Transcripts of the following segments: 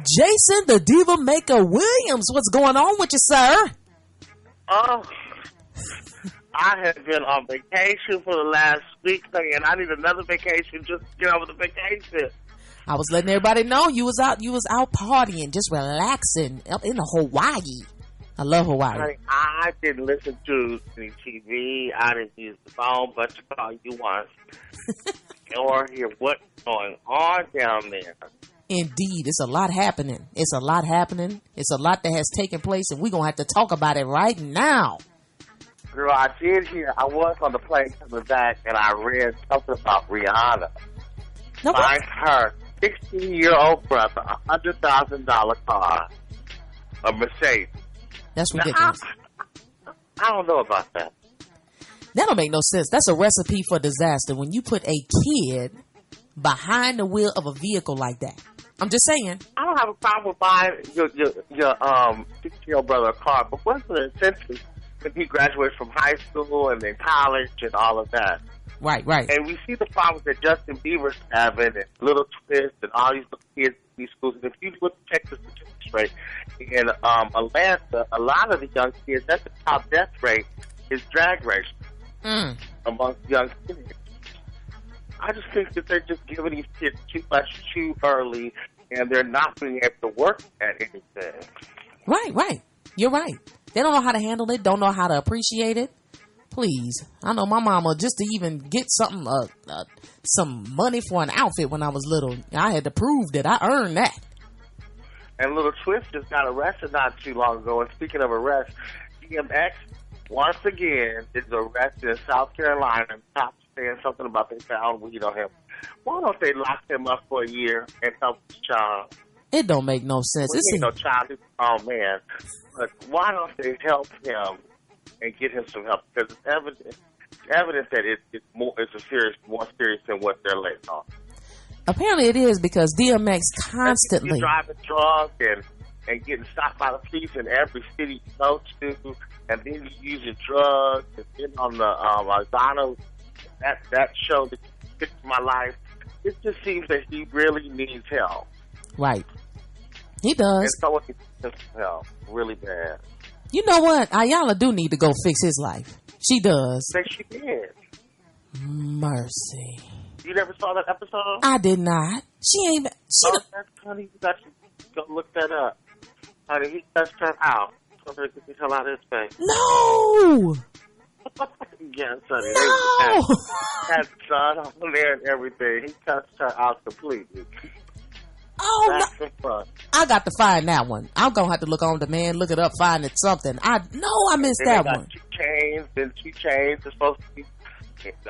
Jason, the Diva Maker Williams. What's going on with you, sir? Oh, I have been on vacation for the last week, and I need another vacation just to get over the vacation. I was letting everybody know you was out partying, just relaxing up in Hawaii. I love Hawaii. I didn't listen to any TV. I didn't use the phone, but to call you once or hear what's going on down there. Indeed, it's a lot happening. It's a lot that has taken place, and we're going to have to talk about it right now. Girl, I did hear, I was on the plane coming back, and I read something about Rihanna. No, buying her 16-year-old brother a $100,000 car, a Mercedes. That's ridiculous. Now, I don't know about that. That don't make no sense. That's a recipe for disaster when you put a kid behind the wheel of a vehicle like that. I'm just saying. I don't have a problem with buying your 16-year-old brother a car, but what's the incentive when he graduates from high school and then college and all of that? Right. And we see the problems that Justin Bieber's having and Lil Twist and all these little kids in these schools. And if you look check the statistics rate in Atlanta, a lot of the young kids, that's the top death rate, is drag racing amongst young kids. I just think that they're just giving these kids too much too early, and they're not being able to work at anything. Right. You're right. They don't know how to handle it, don't know how to appreciate it. Please. I know my mama, just to even get something, some money for an outfit when I was little, I had to prove that I earned that. And Lil Twist just got arrested not too long ago. And speaking of arrests, DMX, once again, is arrested in South Carolina. Cops saying something about they found weed on him. Why don't they lock him up for a year and help his child? It don't make no sense. Well, he ain't no child. Oh, man. But why don't they help him and get him some help? Because it's evidence that it's more serious than what they're letting on. Apparently it is, because DMX constantly... You're driving drunk and getting stopped by the police in every city you go to, and then you're using drugs, and then on the Donald, that show that fixed my life, it just seems that he really needs help. Right. He does. And someone needs help really bad. You know what? Ayala do need to go fix his life. She does. I think she did. Mercy. You never saw that episode? I did not. That's honey, you got to go look that up. Honey, he cussed her out. Told her to get the hell out of his face. No! Yes, honey. No! Had son on there and everything. He cussed her out completely. Oh, that's some fun. I got to find that one. I'm going to have to look on demand, look it up, find it something. I missed that one. 2 Chainz, then 2 Chainz is supposed to be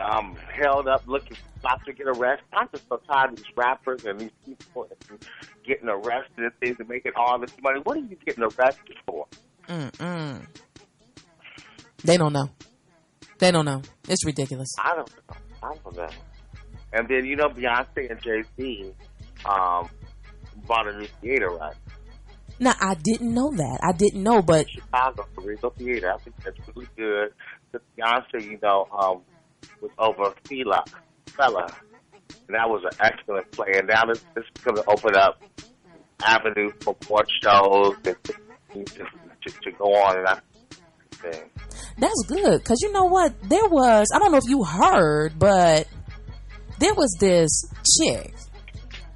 held up looking about to get arrested. I'm just so tired of these rappers and these people getting arrested and things and making all this money. What are you getting arrested for? They don't know. It's ridiculous. I don't know. And then, Beyonce and Jay-Z bought a new theater, right? Now, I didn't know that. I didn't know, but... Chicago, the Regal Theater. I think that's really good. The Beyonce, was over Fella. And that was an excellent play. And now this is going to open up avenue for more shows and to go on. And that's good. Because you know what? There was... I don't know if you heard, but there was this chick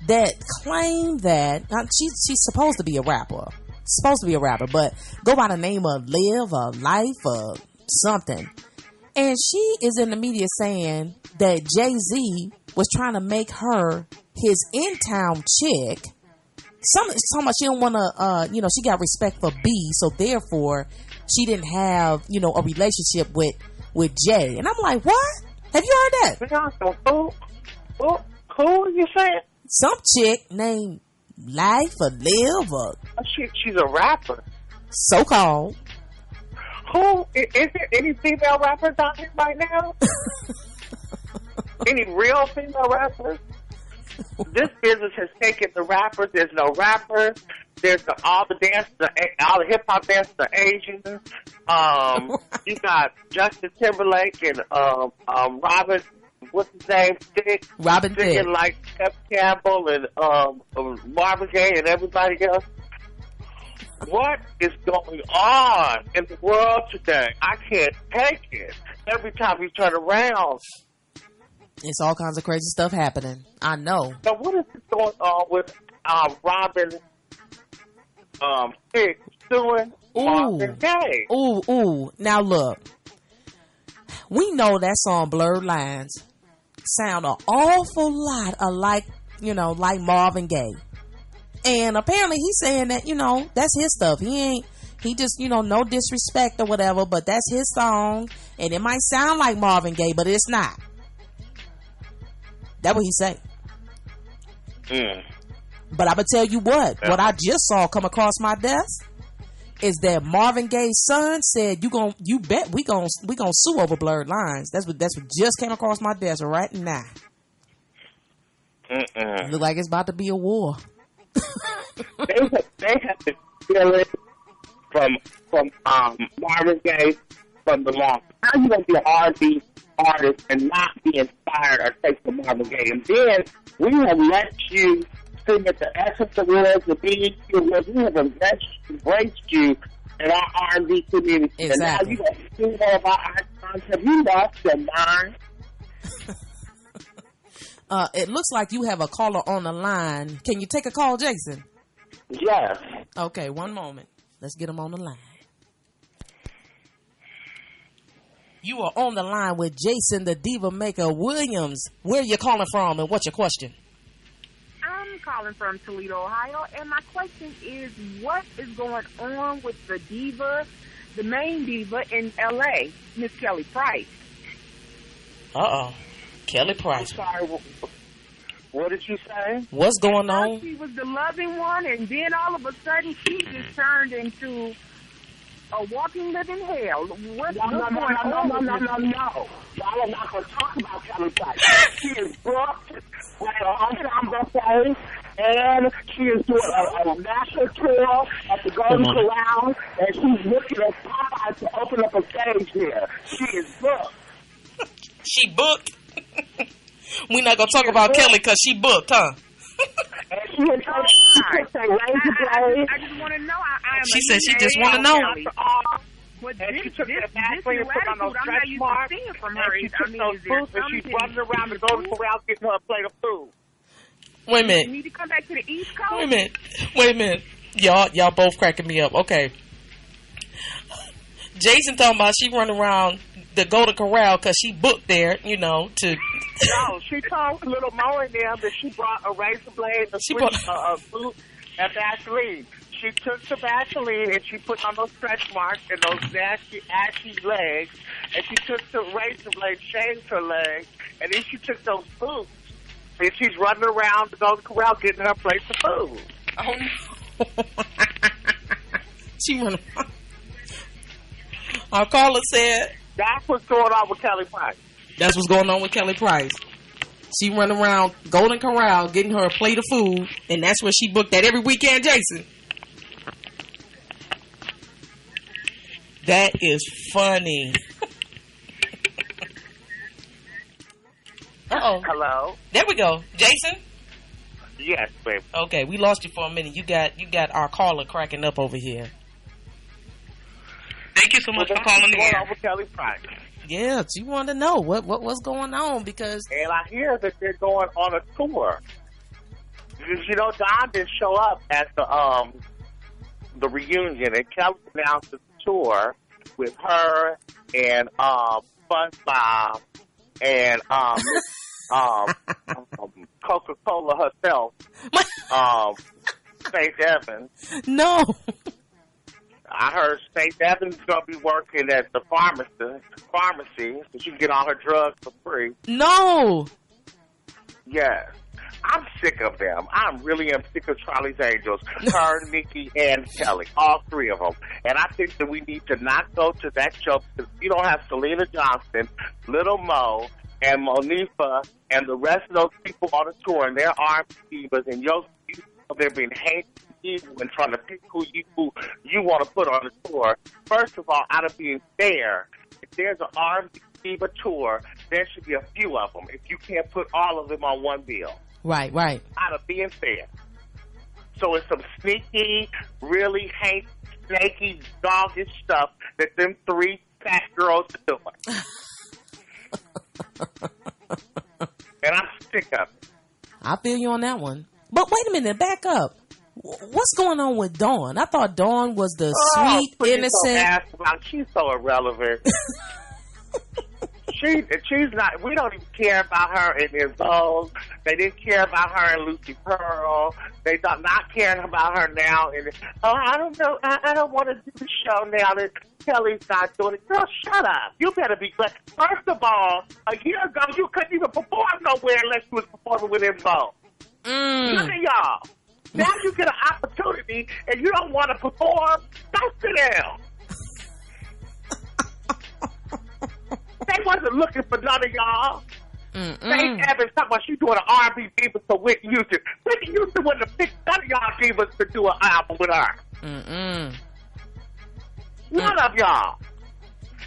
that claimed that she's supposed to be a rapper, but go by the name of Live or Life or something. And she is in the media saying that Jay-Z was trying to make her his in-town chick. So much she don't want to, she got respect for B, so therefore she didn't have, a relationship with Jay. And I'm like, what? Have you heard that? Who are you saying? Some chick named Life or Live or... She's a rapper. So-called. Who? Is there any female rappers out here right now? Any real female rappers? This business has taken the rappers. There's no rappers. There's all the hip-hop dancers are Asian. You got Justin Timberlake and Robin what's his name? Thicke. Robin Thicke. Singing like Jeff Campbell and Marvin Gaye and everybody else. What is going on in the world today? I can't take it. Every time you turn around, it's all kinds of crazy stuff happening. I know. So what is going on with Robin Thicke suing Marvin Gaye? Ooh. Now look, we know that song "Blurred Lines" sound an awful lot alike, like Marvin Gaye. And apparently he's saying that, that's his stuff. He just, no disrespect or whatever, but that's his song. And it might sound like Marvin Gaye, but it's not. That's what he say. But I'm going to tell you what I just saw come across my desk is that Marvin Gaye's son said, you bet we gonna sue over Blurred Lines. That's what just came across my desk right now. Look like it's about to be a war. they have to feel it from Marvin Gaye from the long. How you gonna be an R&B artist and not be inspired or take from Marvin Gaye? And then we have let you sing at the Essence Awards, the BET Awards. We have embraced you in our R&B community. Exactly. And now you gonna sing all about our concept. You lost your mind. It looks like you have a caller on the line. Can you take a call, Jason? Yes. Okay, one moment. Let's get him on the line. You are on the line with Jason, the Diva Maker Williams. Where are you calling from and what's your question? I'm calling from Toledo, Ohio, and my question is, what is going on with the diva, the main diva in L.A., Miss Kelly Price? Uh-oh. Kelly Price. I'm sorry, what did you say? What's going on? She was the loving one, and then all of a sudden she just turned into a walking, living hell. What's going on? No. Y'all are not going to talk about Kelly Price. She is booked with an ensemble play, and she is doing a national tour at the Golden Corral, and she's looking at Popeye to open up a stage here. She is booked. She booked? We're not going to talk about Kelly because she booked, huh? I just want to know. She said she just want to know. But this attitude, I'm not used to seeing from her. She's running around the Golden Corral getting her a plate of food. Wait a minute. You need to come back to the East Coast. Wait a minute. Y'all both cracking me up. Okay. Jason talking about she running around the Golden Corral because she booked there, to... No, she told Little Mo and them that she brought a razor blade, a boot, and Vaseline. She took the Vaseline and she put on those stretch marks and those nasty, ashy legs, and she took the razor blade, shaved her legs, and then she took those boots, and she's running around the Golden Corral getting her place of food. Oh, no. She running around. Our caller said... That's what's going on with Kelly Price. That's what's going on with Kelly Price. She running around Golden Corral getting her a plate of food, and that's where she booked that every weekend, Jason. That is funny. Uh-oh. Hello? There we go. Jason? Yes, baby. Okay, we lost you for a minute. You got our caller cracking up over here. Thank you so much for calling in. With Kelly Price. Yeah, she wanted to know what's going on because... And I hear that they're going on a tour. Don didn't show up at the reunion, and Kelly announced the tour with her and SpongeBob and Coca-Cola herself, Faith Evans. No. I heard Faith Evans is going to be working at the pharmacy, so she can get all her drugs for free. No. Yes. I'm sick of them. I really am sick of Charlie's Angels, her, Nikki, and Kelly, all three of them. And I think that we need to not go to that show because you don't have Selena Johnson, Little Mo, and Monifa, and the rest of those people on the tour, and they're R&B divas, and they're being hated and trying to pick who you want to put on the tour. First of all, out of being fair, if there's an R&B diva tour, there should be a few of them if you can't put all of them on one bill. Right. Out of being fair. So it's some sneaky, really snaky, doggish stuff that them three fat girls are doing. And I'm sick of it. I feel you on that one. But wait a minute, back up. What's going on with Dawn? I thought Dawn was the sweet, innocent. She's so irrelevant. She's not. We don't even care about her in Vogue. They didn't care about her in Lucy Pearl. They not caring about her now. I don't know. I don't want to do the show now that Kelly's not doing it. Girl, shut up. You better be glad. First of all, a year ago you couldn't even perform nowhere unless you was performing with Vogue. Look at y'all. Now you get an opportunity and you don't want to perform. Don't sit down. They wasn't looking for none of y'all. They having talking about she doing an R&B Divas for Whitney Houston. Whitney Houston wouldn't have picked none of y'all divas to do an album with her. None of y'all.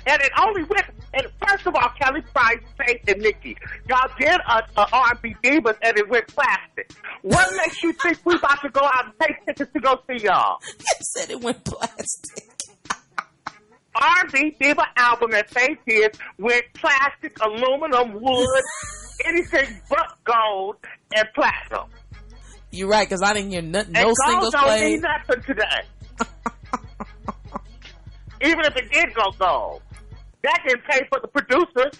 And it only went. And first of all, Kelly Price, Faith, and Nikki, y'all did a R&B Divas, and it went plastic. What makes you think we about to go out and take tickets to go see y'all? You said it went plastic. R&B Diva album that Faith did went plastic, aluminum, wood, anything but gold and platinum. You're right, because I didn't hear nothing. No and singles gold don't played. mean nothing today. Even if it did go gold, that didn't pay for the producers.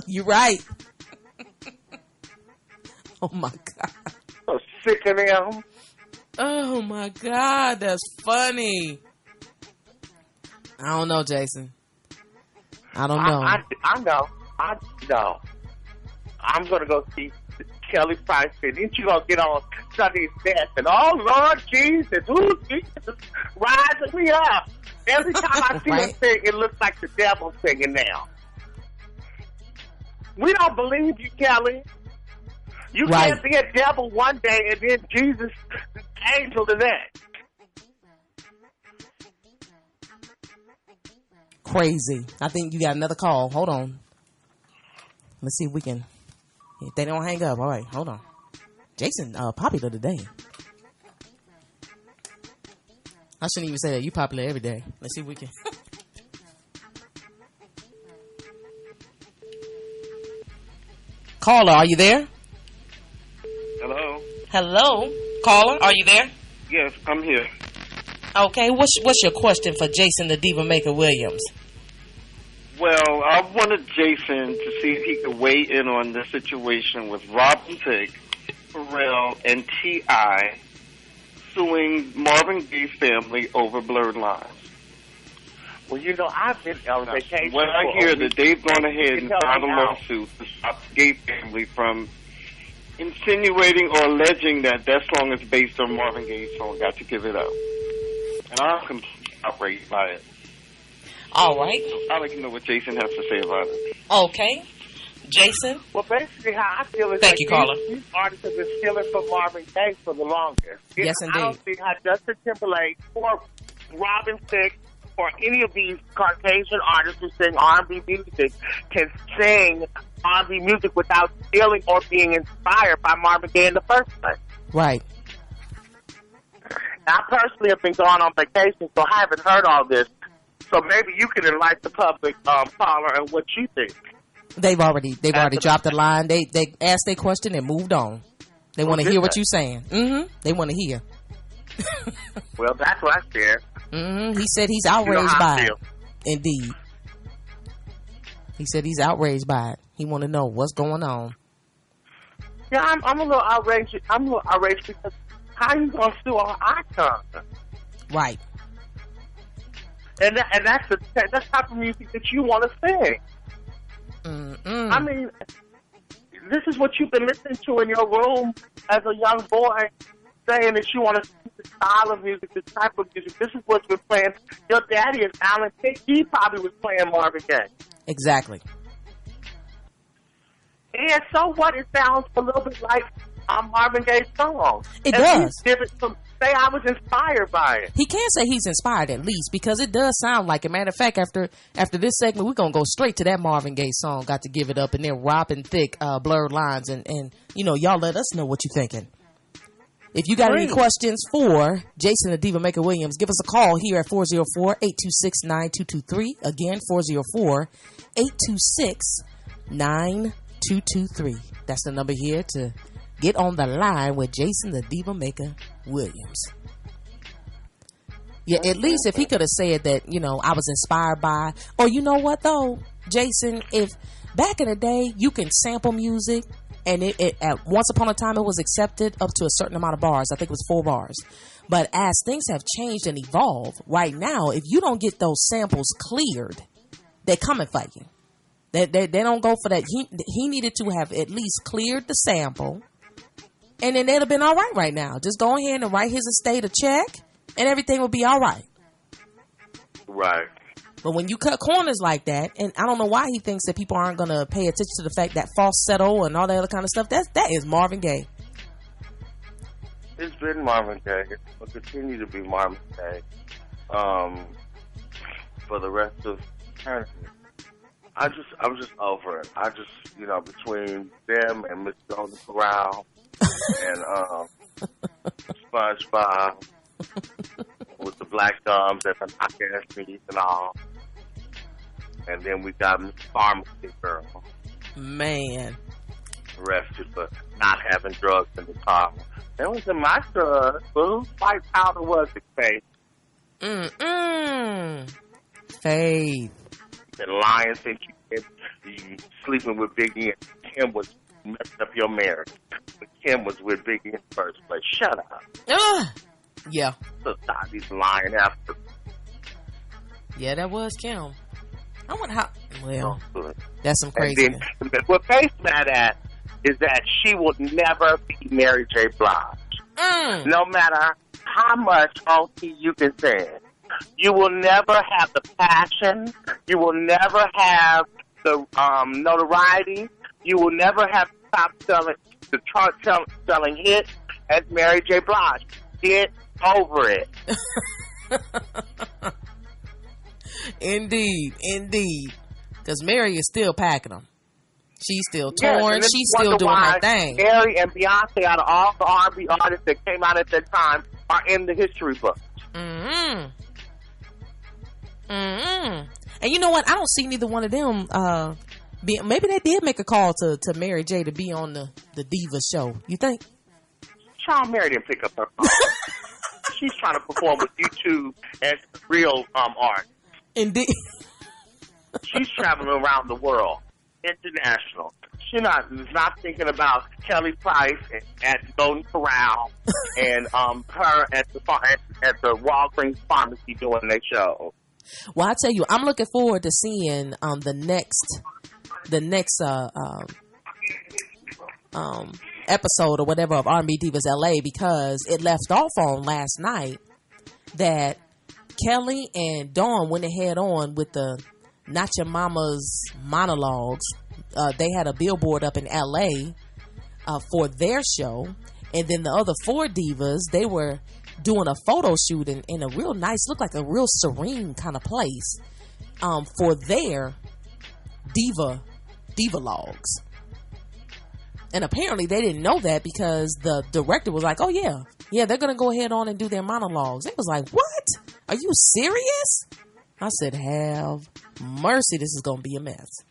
You're right. Oh my God. So sick of them. Oh my God, that's funny. I don't know, Jason. I don't know. I know. I'm going to go see Kelly Price. And then you going to get on Sunday's Best. And oh, Lord Jesus. Ooh, Jesus. Rising me up. Every time I see her sing, it looks like the devil singing now. We don't believe you, Kelly. You can't be a devil one day and then Jesus, angel the next. Crazy. I think you got another call. Hold on. Let's see if we can. If they don't hang up. All right. Hold on. Jason, popular today. I shouldn't even say that. You popular every day. Let's see if we can. Caller, are you there? Hello? Hello? Caller, are you there? Yes, I'm here. Okay. What's your question for Jason the Diva Maker Williams? Well, I wanted Jason to see if he could weigh in on the situation with Robin Thicke, Pharrell, and T.I. suing Marvin Gaye's family over blurred lines. Well, you know, I've been on vacation. When I hear that they've gone ahead and filed a lawsuit to stop the Gaye family from insinuating or alleging that song is based on Marvin Gaye's song, Got to Give It Up. And I'm completely outraged by it. All right. I'd like to know what Jason has to say about it. Okay. Jason? Well, basically, how I feel is Thank you, caller. These artists have been stealing from Marvin Gaye for the longest. Yes, indeed. I don't see how Justin Timberlake or Robin Thicke or any of these Caucasian artists who sing R&B music can sing R&B music without stealing or being inspired by Marvin Gaye in the first place. Right. I personally have been gone on vacation, so I haven't heard all this. So maybe you can enlighten the public, caller, and what you think. They've already dropped the line. They asked their question and moved on. They want to hear what you're saying. They want to hear. Well, that's what I said. He said he's outraged by it. Indeed. He said he's outraged by it. He want to know what's going on. Yeah, I'm a little outraged. I'm a little outraged because how you gonna sue our icon? Right. And that's the type of music that you want to sing. I mean, this is what you've been listening to in your room as a young boy, saying that you want to sing the style of music, the type of music. This is what's been playing. Your daddy is Alan Thicke. He probably was playing Marvin Gaye. Exactly. And so what? It sounds a little bit like Marvin Gaye's song. It does. Give it some say I was inspired by it. He can say he's inspired at least, because it does sound like it. Matter of fact, after this segment, we're gonna go straight to that Marvin Gaye song, "Got to Give It Up," and then Rob and Thicke, "Blurred Lines," and you know, y'all let us know what you're thinking. If you got any questions for Jason the Diva Maker Williams, give us a call here at 404-826-9223. Again, 404-826-9223. That's the number here to get on the line with Jason the Diva Maker Williams. Yeah, at least if he could have said that, you know, I was inspired by, or you know what though, Jason, if back in the day you can sample music, and it at once upon a time it was accepted up to a certain amount of bars. I think it was 4 bars. But as things have changed and evolved, right now, if you don't get those samples cleared, they're coming for you. They don't go for that. He needed to have at least cleared the sample, and then they'd have been all right now. Just go ahead and write his estate a check, and everything will be all right. Right. But when you cut corners like that, and I don't know why he thinks that people aren't going to pay attention to the fact that falsetto and all that other kind of stuff, that is Marvin Gaye. It's been Marvin Gaye. It will continue to be Marvin Gaye for the rest of eternity. I'm just over it. I just, you know, between them and Miss Golden Corral and SpongeBob with the black thumbs and the knock-ass knees and all. And then we got Miss Pharmacy Girl. Man. Arrested for not having drugs in the car. That wasn't my drugs, boo. White powder was it, Faith? Faith. Been lying since you sleeping with Biggie, and Kim was messing up your marriage. But Kim was with Biggie in the first place. Shut up. Yeah. So stop these lying after. Yeah, that was Kim. I wonder how. Well, that's some crazy. And then, what Faith's mad at is that she will never be Mary J. Blige. No matter how much OT you can sing, you will never have the passion. You will never have the notoriety. You will never have to stop selling hits as Mary J. Blige. Get over it. Indeed. Because Mary is still packing them. She's still touring. Yes, she's still doing her thing. Mary and Beyonce, out of all the R&B artists that came out at that time, are in the history books. And you know what? I don't see neither one of them. Maybe they did make a call to Mary J. to be on the Diva show. You think? Child, Mary didn't pick up her phone. She's trying to perform with YouTube as real artist. Indeed. She's traveling around the world, international. She's not thinking about Kelly Price at Golden Corral and her at the Walgreens pharmacy doing their show. Well, I tell you, I'm looking forward to seeing the next episode or whatever of R&B Divas LA, because it left off on last night that Kelly and Dawn went ahead on with the Not Your Mama's monologues. They had a billboard up in LA for their show, and then the other 4 divas, they were doing a photo shoot in a real nice, looked like a real serene kind of place for their diva logs. And apparently they didn't know that, because the director was like, oh yeah, they're going to go ahead on and do their monologues. It was like, what? Are you serious? I said, have mercy. This is going to be a mess.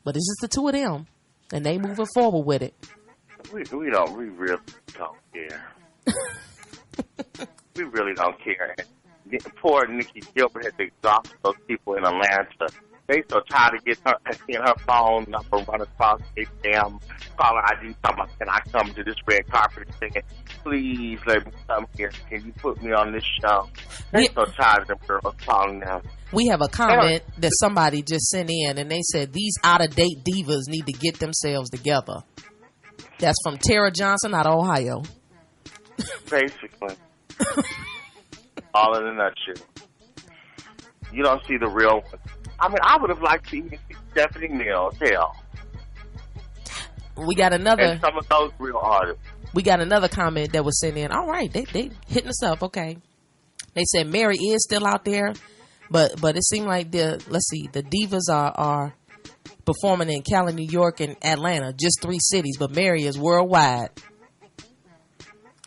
But it's just the 2 of them, and they moving forward with it. We really don't care. We really don't care. Poor Nikki Gilbert had to exhaust those people in Atlanta. They so tired of seeing her phone number run across a damn caller ID, talking about, can I come to this red carpet, singing, please let me come here. Can you put me on this show? They're so tired of them girls calling them. We have a comment that somebody just sent in, and they said these out-of-date divas need to get themselves together. That's from Tara Johnson out of Ohio. Basically. All in a nutshell. You don't see the real one. I mean, I would have liked to even see Stephanie Mills, hell. We got another. And some of those real artists. We got another comment that was sent in. All right, they hitting us up. Okay, they said Mary is still out there, but it seemed like the Divas are performing in Cali, New York, and Atlanta, just 3 cities, but Mary is worldwide.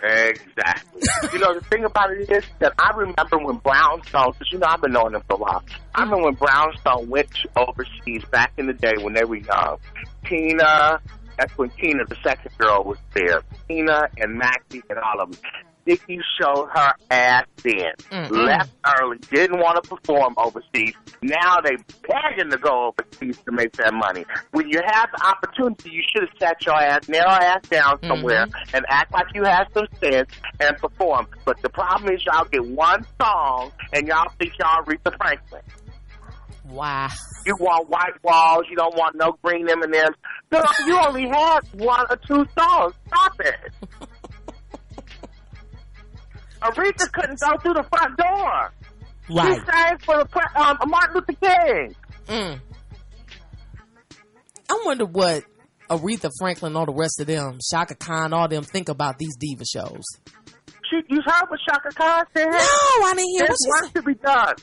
Exactly. The thing about it is that I remember when Brownstone, because I've been knowing them for a while. I remember when Brownstone went overseas back in the day when they were young. Tina, that's when Tina, the second girl, was there. Tina and Maxie and all of them. Thicke showed her ass then. Left early, didn't want to perform overseas. Now they begging to go overseas to make that money. When you have the opportunity, you should have sat your ass, nail your ass down somewhere and act like you had some sense and perform. But the problem is y'all get one song and y'all think y'all Aretha Franklin. Wow. You want white walls. You don't want no green M&Ms. No, you only had 1 or 2 songs. Stop it. Aretha couldn't go through the front door. Right. She sang for Martin Luther King. I wonder what Aretha Franklin, all the rest of them, Shaka Khan, all them think about these diva shows. You heard what Shaka Khan said? No, I didn't hear. There's work to be done.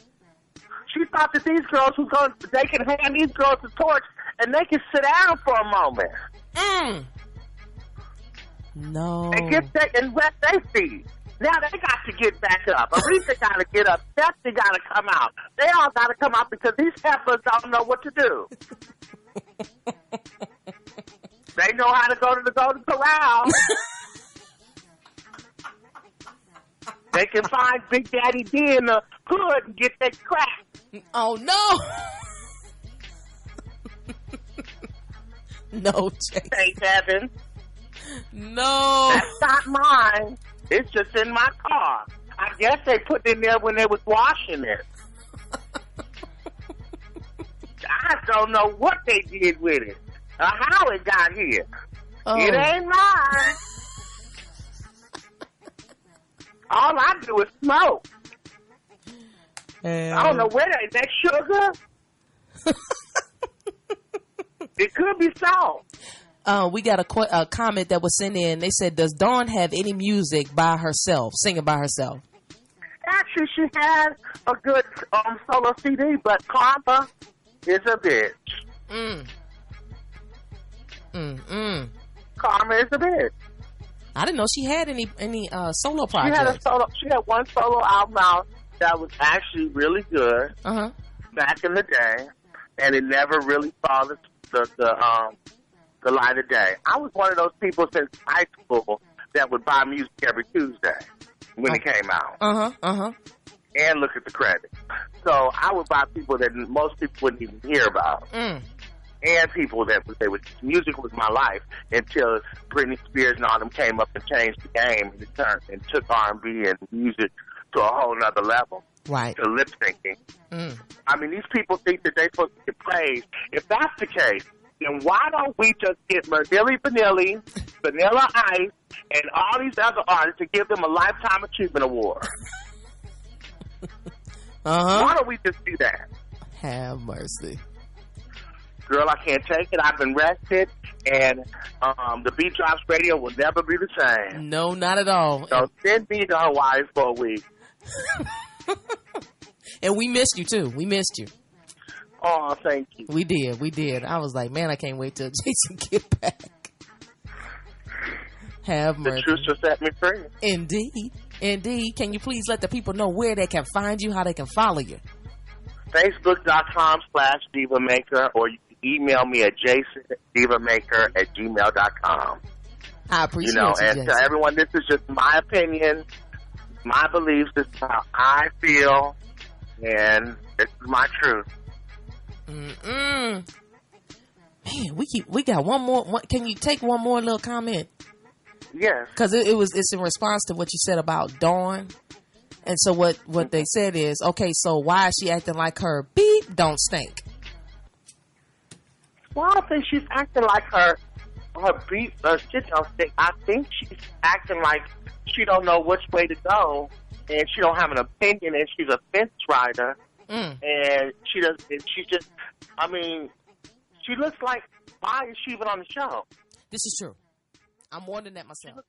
She thought that these girls they can hand these girls the torch and they can sit down for a moment. No. And wet their feet. Now they got to get back up. Aretha got to get up. Stephanie got to come out. They all got to come out because these heifers don't know what to do. They know how to go to the Golden Corral. They can find Big Daddy D in the hood and get that crack. Oh, no. No, Jay. Thank heaven. No. That's not mine. It's just in my car. I guess they put it in there when they was washing it. I don't know what they did with it or how it got here. Oh. It ain't mine. All I do is smoke. I don't know where that sugar. It could be salt. We got a comment that was sent in. They said, does Dawn have any music by herself, singing by herself? Actually, she had a good solo CD, but Karma is a bitch. Karma is a bitch. I didn't know she had any solo projects. She had one solo album out that was actually really good back in the day, and it never really saw the light of day. I was one of those people since high school that would buy music every Tuesday when it came out. And look at the credits. So I would buy people that most people wouldn't even hear about. And people that music was my life until Britney Spears and all them came up and changed the game and took R&B and music to a whole nother level. Right. To lip syncing. I mean, these people think that they're supposed to get praised. If that's the case, then why don't we just get Milli Vanilli, Vanilla Ice, and all these other artists and give them a Lifetime Achievement Award? Why don't we just do that? Have mercy. Girl, I can't take it. I've been rested, and the Beat Drops Radio will never be the same. No, not at all. So send me to Hawaii for a week. And we missed you, too. We missed you. Oh, thank you. We did. I was like, man, I can't wait till Jason get back. Have mercy. The truth shall set me free. Indeed. Can you please let the people know where they can find you, how they can follow you? Facebook.com/DivaMaker, or you can email me at jasondivamaker@gmail.com. I appreciate you, and Jason. to everyone, this is just my opinion, my beliefs. This is how I feel, and this is my truth. Man, we got one more. Can you take one more little comment? Yes. Because it's in response to what you said about Dawn. And so what they said is, okay, so why is she acting like her beep don't stink? Well, I don't think she's acting like her beep shit don't stink. I think she's acting like she don't know which way to go, and she don't have an opinion, and she's a fence rider. And she just, I mean, she looks like, why is she even on the show? This is true. I'm more than that myself.